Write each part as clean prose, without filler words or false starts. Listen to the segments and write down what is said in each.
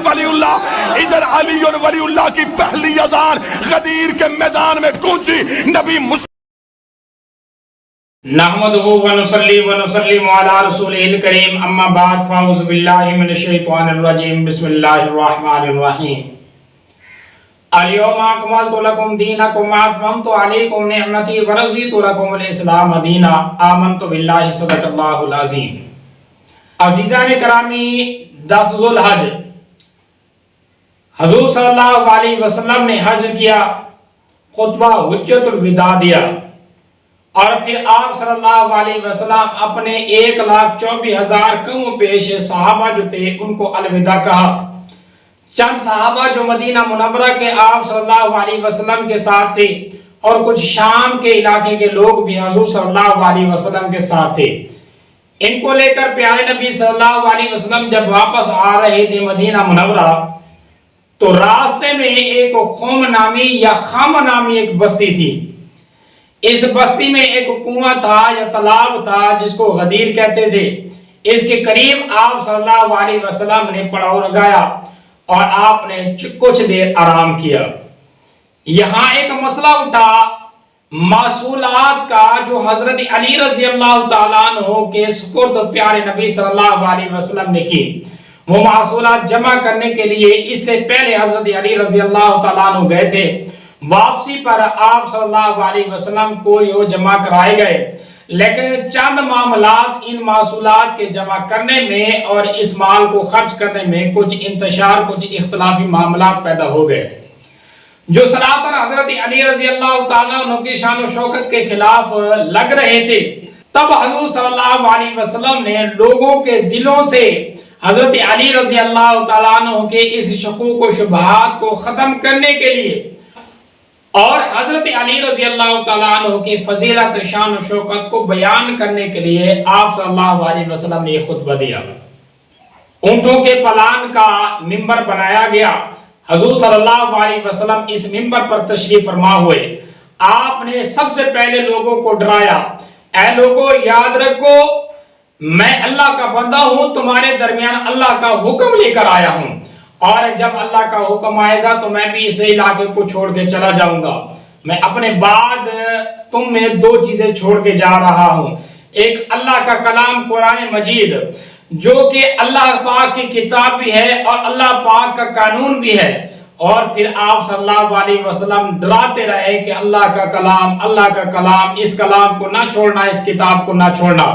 ولی اللہ، ادھر علی ولی اللہ کی پہلی اذان غدیر کے میدان میں گونجی۔ نبی نحمدہ ونصلی ونسلم علی رسولہ الکریم، اما بعد فاعوذ باللہ من الشیطان الرجیم، بسم اللہ الرحمن الرحیم۔ الیوم اکملت لکم دینکم واتممت علیکم نعمتی ورضیت لکم الاسلام دینا، آمنت باللہ، صدق اللہ العظیم۔ عزیزان کرامی، 10 ذو الحج حضور صلی اللہ علیہ وسلم نے حج کیا، خطبہ حجت الوداع دیا، اور پھر آپ صلی اللہ علیہ وسلم اپنے 1,24,000 کم پیش صحابہ جو تھے ان کو الوداع کہا۔ چند صحابہ جو مدینہ منورہ کے آپ صلی اللہ علیہ وسلم کے ساتھ تھے، اور کچھ شام کے علاقے کے لوگ بھی حضور صلی اللہ علیہ وسلم کے ساتھ تھے۔ ان کو لے کر پیارے نبی صلی اللہ علیہ وسلم جب واپس آ رہے تھے مدینہ منورہ، تو راستے میں ایک خوم نامی یا خام نامی ایک بستی تھی۔ اس بستی میں ایک کنواں تھا یا تالاب تھا جس کو غدیر کہتے تھے۔ اس کے قریب آپ صلی اللہ علیہ وسلم نے پڑاؤ لگایا اور آپ نے کچھ دیر آرام کیا۔ یہاں ایک مسئلہ اٹھا معصولات کا، جو حضرت علی رضی اللہ تعالیٰ عنہ کے سپرد پیارے نبی صلی اللہ علیہ وسلم نے کی۔ وہ معصولات جمع کرنے کے لیے اس سے پہلے حضرت علی رضی اللہ تعالیٰ عنہ گئے تھے۔ واپسی پر آپ صلی اللہ علیہ وسلم کو یہ جمع کرائے گئے، لیکن چند معاملات ان معصولات کے جمع کرنے میں اور اس مال کو خرچ کرنے میں کچھ انتشار، کچھ اختلافی معاملات پیدا ہو گئے، جو صراحتاً حضرت علی رضی اللہ تعالیٰ عنہ کی شان و شوکت کے خلاف لگ رہے تھے۔ تب حضور صلی اللہ علیہ وسلم نے لوگوں کے دلوں سے حضرت علی رضی اللہ تعالیٰ عنہ کے اس شکوک و شبہات کو ختم کرنے کے لیے اور حضرت علی رضی اللہ تعالیٰ عنہ کی فضیلت، شان و شوکت کو بیان کرنے کے لیے آپ صلی اللہ علیہ وسلم نے یہ خطبہ دیا۔ اونٹوں کے پلان کا منبر بنایا گیا۔ حضور صلی اللہ علیہ وسلم اس منبر پر تشریف فرما ہوئے۔ آپ نے سب سے پہلے لوگوں کو ڈرایا، اے لوگوں یاد رکھو میں اللہ کا بندہ ہوں، تمہارے درمیان اللہ کا حکم لے کر آیا ہوں، اور جب اللہ کا حکم آئے گا تو میں بھی اس علاقے کو چھوڑ کے چلا جاؤں گا۔ میں اپنے بعد تم میں 2 چیزیں چھوڑ کے جا رہا ہوں۔ ایک اللہ کا کلام قرآن مجید، جو کہ اللہ پاک کی کتاب بھی ہے اور اللہ پاک کا قانون بھی ہے، اور پھر آپ صلی اللہ علیہ وسلم ڈراتے رہے کہ اللہ کا کلام، اس کلام کو نہ چھوڑنا، اس کتاب کو نہ چھوڑنا،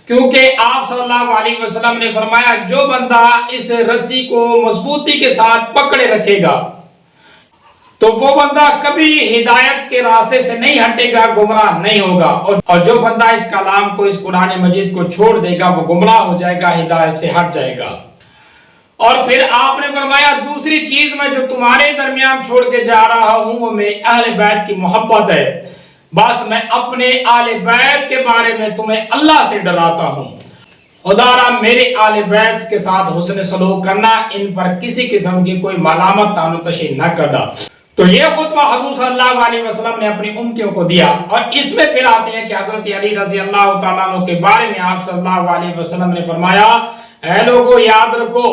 کیونکہ آپ صلی اللہ علیہ وسلم نے فرمایا جو بندہ اس رسی کو مضبوطی کے ساتھ پکڑے رکھے گا تو وہ بندہ کبھی ہدایت کے راستے سے نہیں ہٹے گا، گمراہ نہیں ہوگا، اور جو بندہ اس کلام کو، اس قرآن مجید کو چھوڑ دے گا وہ گمراہ ہو جائے گا، ہدایت سے ہٹ جائے گا۔ اور پھر آپ نے فرمایا دوسری چیز میں جو تمہارے درمیان چھوڑ کے جا رہا ہوں وہ میرے اہل بیت کی محبت ہے۔ بس میں اپنے آل بیت کے بارے میں تمہیں اللہ سے ڈراتا ہوں، خدا را میرے آل بیت کے ساتھ حسن سلوک کرنا، ان پر کسی قسم کی کوئی ملامت تانوتشی نہ کرنا۔ تو یہ خطبہ حضور صلی اللہ علیہ وسلم نے اپنی امتیوں کو دیا، اور اس میں پھر آتے ہیں کہ حضرت علی رضی اللہ تعالیٰ عنہ کے بارے میں آپ صلی اللہ علیہ وسلم نے فرمایا، اے لوگوں یاد رکھو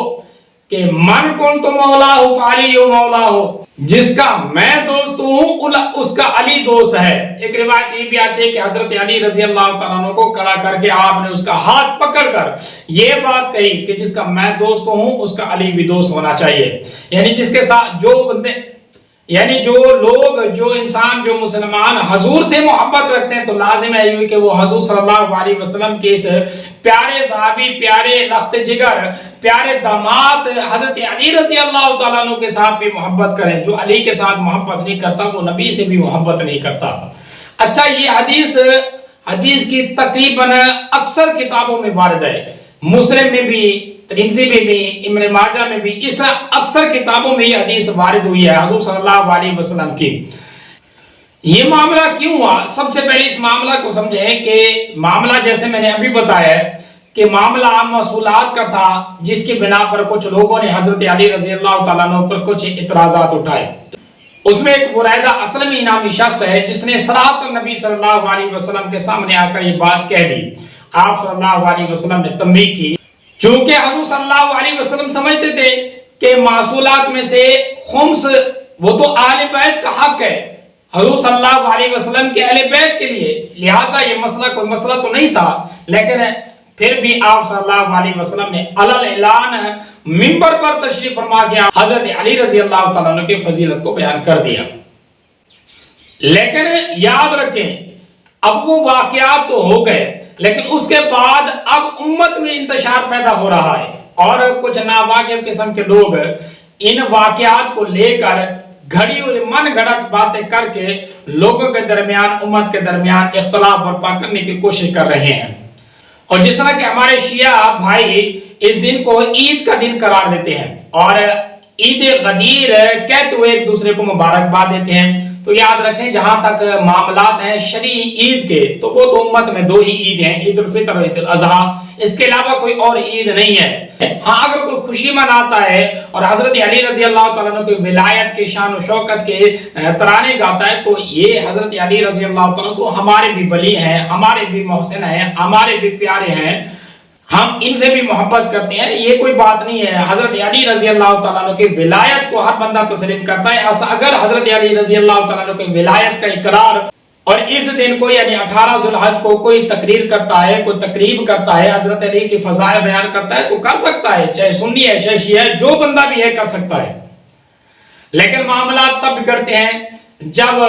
کہ من کنت مولا ہو فعلی مولا ہو، جس کا میں دوست ہوں اس کا علی دوست ہے۔ ایک روایت یہ بھی آتی ہے کہ حضرت علی رضی اللہ تعالیٰ عنہ کو کھڑا کر کے آپ نے اس کا ہاتھ پکڑ کر یہ بات کہی کہ جس کا میں دوست ہوں اس کا علی بھی دوست ہونا چاہیے۔ یعنی جس کے ساتھ جو بندے، یعنی جو لوگ، جو انسان، جو مسلمان حضور سے محبت رکھتے ہیں تو لازم ہے یہ کہ وہ حضور صلی اللہ علیہ وسلم کے اس پیارے صحابی، پیارے لخت جگر، پیارے داماد حضرت علی رضی اللہ تعالیٰ عنہ کے ساتھ بھی محبت کریں۔ جو علی کے ساتھ محبت نہیں کرتا وہ نبی سے بھی محبت نہیں کرتا۔ اچھا، یہ حدیث کی تقریباً اکثر کتابوں میں وارد ہے، مسلم میں بھی، ترمذی میں بھی، ابن ماجہ میں بھی، اس طرح اکثر کتابوں میں یہ حدیث وارد ہوئی ہے حضور صلی اللہ علیہ وسلم کی۔ یہ معاملہ کیوں ہوا؟ سب سے پہلے اس معاملہ کو سمجھیں کہ معاملہ جیسے میں نے ابھی بتایا کہ معاملہ معصولات کا تھا، جس کی بنا پر کچھ لوگوں نے حضرت علی رضی اللہ تعالیٰ عنہ پر کچھ اعتراضات اٹھائے۔ اس میں ایک بریدہ اسلمی نامی شخص ہے جس نے صراحت نبی صلی اللہ علیہ وسلم کے سامنے آ کر یہ بات کہہ دی۔ آپ صلی اللہ علیہ وسلم نے تنبیہ کی، چونکہ حضور صلی اللہ علیہ وسلم سمجھتے تھے کہ معصولات میں سے خمس وہ تو اہل بیت کا حق ہے حضور صلی اللہ علیہ وسلم کے اہل بیت کے لیے، لہذا یہ مسئلہ کوئی مسئلہ تو نہیں تھا، لیکن پھر بھی آپ صلی اللہ علیہ وسلم نے علل اعلان منبر پر تشریف فرما گیا حضرت علی رضی اللہ تعالیٰ عنہ کی فضیلت کو بیان کر دیا۔ لیکن یاد رکھیں اب وہ واقعات تو ہو گئے، لیکن اس کے بعد اب امت میں انتشار پیدا ہو رہا ہے اور کچھ ناواقف قسم کے لوگ ان واقعات کو لے کر گھڑی ہوئی من گھڑت باتیں کر کے لوگوں کے درمیان، امت کے درمیان اختلاف برپا کرنے کی کوشش کر رہے ہیں۔ اور جس طرح کہ ہمارے شیعہ بھائی اس دن کو عید کا دن قرار دیتے ہیں اور عید غدیر کہتے ہوئے ایک دوسرے کو مبارکباد دیتے ہیں، تو یاد رکھیں جہاں تک معاملات ہیں شرعی عید کے تو وہ تو امت میں دو ہی عید ہیں، عید الفطر اور عید الاضحیٰ، اس کے علاوہ کوئی اور عید نہیں ہے۔ ہاں اگر کوئی خوشی مناتا ہے اور حضرت علی رضی اللہ تعالیٰ عنہ کی ولایت کے شان و شوکت کے ترانے گاتا ہے تو یہ حضرت علی رضی اللہ تعالیٰ تو ہمارے بھی ولی ہیں، ہمارے بھی محسن ہیں، ہمارے بھی پیارے ہیں، ہم ان سے بھی محبت کرتے ہیں، یہ کوئی بات نہیں ہے۔ حضرت علی رضی اللہ تعالیٰ عنہ کی ولایت کو ہر بندہ تسلیم کرتا ہے۔ اگر حضرت علی رضی اللہ تعالیٰ عنہ کی ولایت کا اقرار اور اس دن کو یعنی 18 ذو الحج کو کوئی تقریر کرتا ہے، کوئی تقریب کرتا ہے، حضرت علی کی فضائل بیان کرتا ہے تو کر سکتا ہے، چاہے سنی ہے چاہے شیعہ ہے، جو بندہ بھی ہے کر سکتا ہے۔ لیکن معاملات تب بگڑتے ہیں جب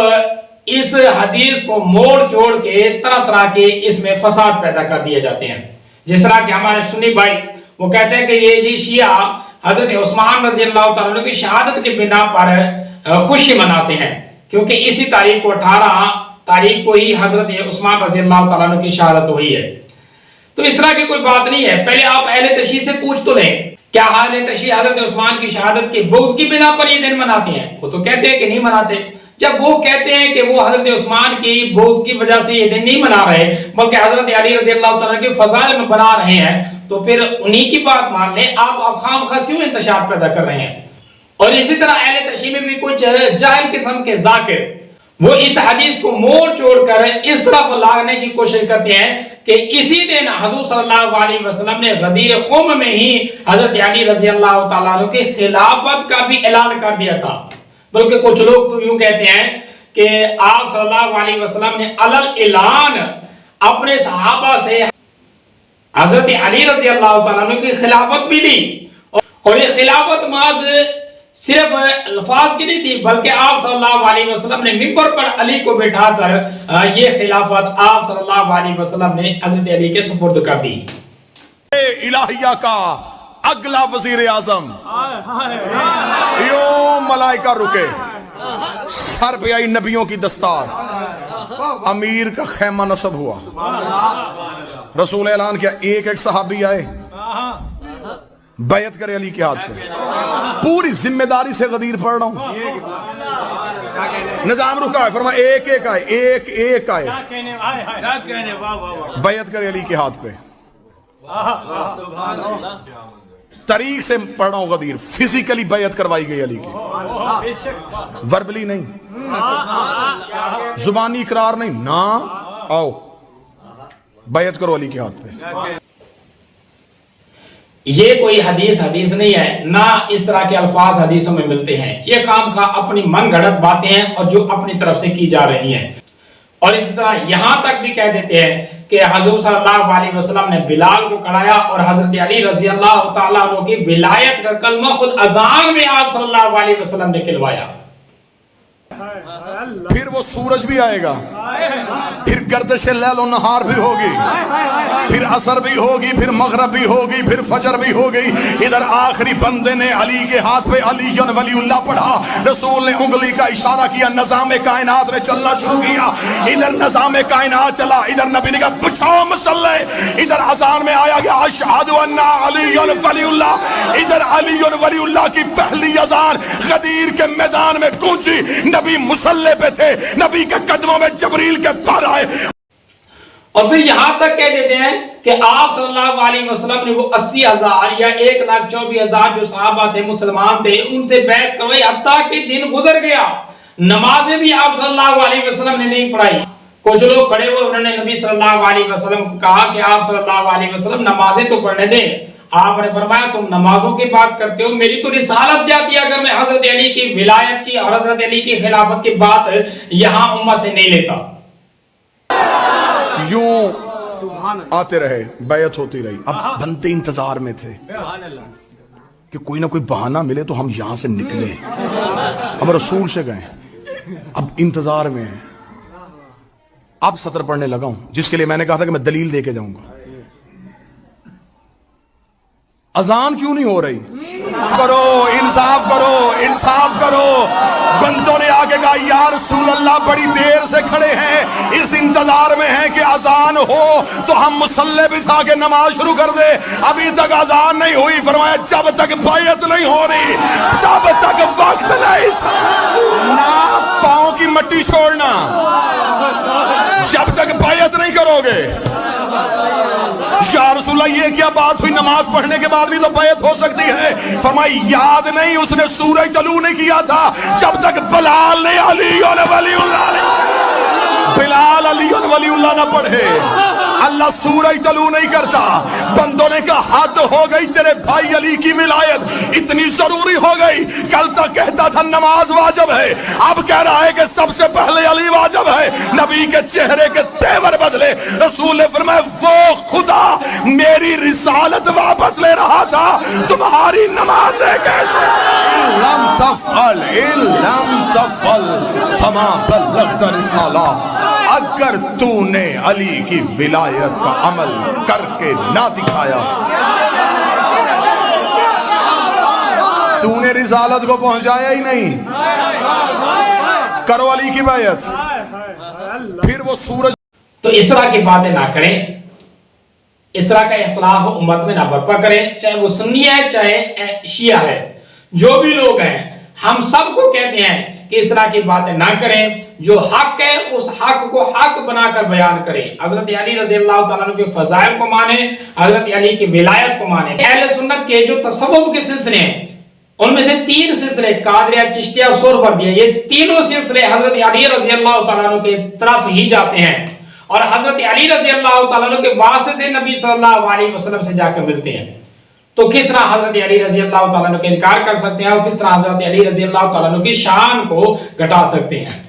اس حدیث کو موڑ چھوڑ کے طرح طرح کے اس میں فساد پیدا کر دیے جاتے ہیں۔ جس طرح کہ ہمارے سنی بھائی وہ کہتے ہیں کہ یہ جی شیعہ حضرت عثمان رضی اللہ تعالیٰ عنہ کی شہادت کی بنا پر خوشی مناتے ہیں، کیونکہ اسی تاریخ کو 18 تاریخ کو ہی حضرت عثمان رضی اللہ تعالیٰ عنہ کی شہادت ہوئی ہے۔ تو اس طرح کی کوئی بات نہیں ہے، پہلے آپ اہل تشیع سے پوچھ تو لیں کیا اہل تشیع حضرت عثمان کی شہادت کے بغض کی بنا پر یہ دن مناتے ہیں؟ وہ تو کہتے ہیں کہ نہیں مناتے۔ جب وہ کہتے ہیں کہ وہ حضرت عثمان کی بغض کی وجہ سے یہ دن نہیں منا رہے بلکہ حضرت علی رضی اللہ تعالیٰ کے فضائل میں بنا رہے ہیں تو پھر انہی کی بات مان لیں، آپ خام خواہ کیوں انتشار پیدا کر رہے ہیں؟ اور اسی طرح اہل تشیع میں بھی کچھ جاہل قسم کے ذاکر وہ اس حدیث کو موڑ چھوڑ کر اس طرف لانے کی کوشش کرتے ہیں کہ اسی دن حضور صلی اللہ علیہ وسلم نے غدیر قوم میں ہی حضرت علی رضی اللہ تعالیٰ عنہ کی خلافت کا بھی اعلان کر دیا تھا۔ بلکہ کچھ لوگ تو یوں کہتے ہیں کہ آپ صلی اللہ علیہ وسلم نے علل اعلان اپنے صحابہ سے حضرت علی رضی اللہ تعالیٰ عنہ کی خلافت بھی لی، اور یہ خلافت محض صرف الفاظ کی نہیں تھی بلکہ آپ صلی اللہ علیہ وسلم نے منبر پر علی کو بٹھا کر یہ خلافت آپ صلی اللہ علیہ وسلم نے حضرت علی کے سپرد کر دی۔ الہیہ کا اگلا وزیر اعظم یوں ملائکہ رکے، سر پہ آئی نبیوں کی دستار، امیر کا خیمہ نصب ہوا، رسول اعلان کیا، ایک ایک صحابی آئے بیعت کرے علی کے ہاتھ پہ، پوری ذمہ داری سے غدیر پڑھ رہا ہوں، نظام رکا ہے، فرمایا ایک ایک آئے، ایک ایک آئے بیعت کرے علی کے ہاتھ پہ۔ طریق سے پڑھ رہا ہوں غدیر، فزیکلی بیعت کروائی گئی علی کی، وربلی نہیں، زبانی اقرار نہیں، نا آؤ بیعت کرو علی کے ہاتھ پہ۔ یہ کوئی حدیث نہیں ہے، نہ اس طرح کے الفاظ حدیثوں میں ملتے ہیں، یہ خام خواہ اپنی من گھڑت باتیں ہیں اور جو اپنی طرف سے کی جا رہی ہیں۔ اور اس طرح یہاں تک بھی کہہ دیتے ہیں کہ حضور صلی اللہ علیہ وسلم نے بلال کو کڑایا اور حضرت علی رضی اللہ تعالیٰ عنہ کی ولایت کا کلمہ خود اذان میں آپ صلی اللہ علیہ وسلم نے کھلوایا۔ پھر وہ سورج بھی آئے گا، پھر گردش لیل و نہار بھی ہوگی، پھر عصر بھی ہوگی، پھر مغرب بھی ہوگی، پھر فجر بھی ہوگی۔ ادھر آخری بندے نے علی کے ہاتھ پہ علی ولی اللہ پڑھا، رسول نے انگلی کا اشارہ کیا، نظام کائنات نے چلنا شروع کیا، ادھر نظام کائنات چلا، ادھر نبی نے کہا بچھاؤ مسلح، ادھر اذان میں آیا گیا اشہد ان علی ولی اللہ، ادھر علی ولی اللہ کی پہلی اذان غدیر کے میدان میں گونجی، نبی مسلح پہ تھے، نبی کے قدموں میں جبریل کے پر آئے، اور پھر یہاں تک کہہ دیتے ہیں کہ آپ صلی اللہ علیہ وسلم نے وہ 80,000 یا 1,24,000 جو صحابہ تھے مسلمان تھے ان سے بیعت کروائی، حتیٰ کہ دن گزر گیا، نمازیں بھی آپ صلی اللہ علیہ وسلم نے نہیں پڑھائی۔ کچھ لوگ کھڑے ہوئے، انہوں نے نبی صلی اللہ علیہ وسلم کو کہا کہ آپ صلی اللہ علیہ وسلم نمازیں تو پڑھنے دیں، آپ نے فرمایا تم نمازوں کی بات کرتے ہو، میری تو رسالت جاتی ہے اگر میں حضرت علی کی ولایت کی اور حضرت علی کی خلافت کی بات یہاں امت سے نہیں لیتا۔ یوں آتے رہے، بیعت ہوتی رہی، اب بندے انتظار میں تھے کہ کوئی نہ کوئی بہانہ ملے تو ہم یہاں سے نکلیں، ہم رسول سے گئے، اب انتظار میں ہیں۔ اب سطر پڑھنے لگا ہوں جس کے لیے میں نے کہا تھا کہ میں دلیل دے کے جاؤں گا۔ اذان کیوں نہیں ہو رہی؟ کرو انصاف، کرو انصاف کرو۔ بندوں نے آگے کہا یا رسول اللہ بڑی دیر سے کھڑے ہیں، اس انتظار میں ہیں کہ اذان ہو تو ہم مصلی بچھا کے نماز شروع کر دے، ابھی تک اذان نہیں ہوئی۔ فرمایا جب تک بیعت نہیں ہو رہی تب تک وقت نہیں، نہ پاؤں کی مٹی چھوڑنا جب تک بیعت نہیں کرو گے۔ یا رسول اللہ یہ کیا بات ہوئی، نماز پڑھنے کے بعد بھی تو بیعت ہو سکتی ہے؟ فرمائی یاد نہیں اس نے سورج طلوع نہیں کیا تھا جب تک بلال نے علی ولی اللہ نہ پڑھے۔ اللہ سورج طلوع نہیں کرتا۔ بندوں نے کہا حد ہو گئی، تیرے بھائی علی کی ولایت اتنی ضروری ہو گئی، کل تک کہتا تھا نماز واجب ہے، اب کہہ رہا ہے کہ سب سے پہلے علی واجب ہے۔ نبی کے چہرے کے تیور بدلے۔ رسول نے فرمایا وہ خدا میری رسالت واپس لے رہا تھا، تمہاری نمازیں کیسے؟ لم تفعل فما بلغت رسالہ۔ اگر تو نے علی کی ولایت کا عمل کر کے نہ دکھایا، تو نے رسالت کو پہنچایا ہی نہیں۔ کرو علی کی بیعت، پھر وہ سورج۔ تو اس طرح کی باتیں نہ کریں، اس طرح کا اختلاف امت میں نہ برپا کریں، چاہے وہ سنی ہے چاہے شیعہ ہے، جو بھی لوگ ہیں ہم سب کو کہتے ہیں کہ اس طرح کی باتیں نہ کریں۔ جو حق ہے اس حق کو حق بنا کر بیان کریں۔ حضرت علی رضی اللہ تعالیٰ عنہ کے فضائل کو مانیں، حضرت علی کی ولایت کو مانیں۔ اہل سنت کے جو تصوف کے سلسلے ہیں ان میں سے 3 سلسلے قادریہ، چشتیہ اور سہروردیہ، یہ تینوں سلسلے حضرت علی رضی اللہ تعالیٰ عنہ کے طرف ہی جاتے ہیں اور حضرت علی رضی اللہ تعالیٰ عنہ کے واسطے سے نبی صلی اللہ علیہ وسلم سے جا کر ملتے ہیں۔ تو کس طرح حضرت علی رضی اللہ تعالیٰ عنہ کا انکار کر سکتے ہیں اور کس طرح حضرت علی رضی اللہ تعالیٰ عنہ کی شان کو گھٹا سکتے ہیں؟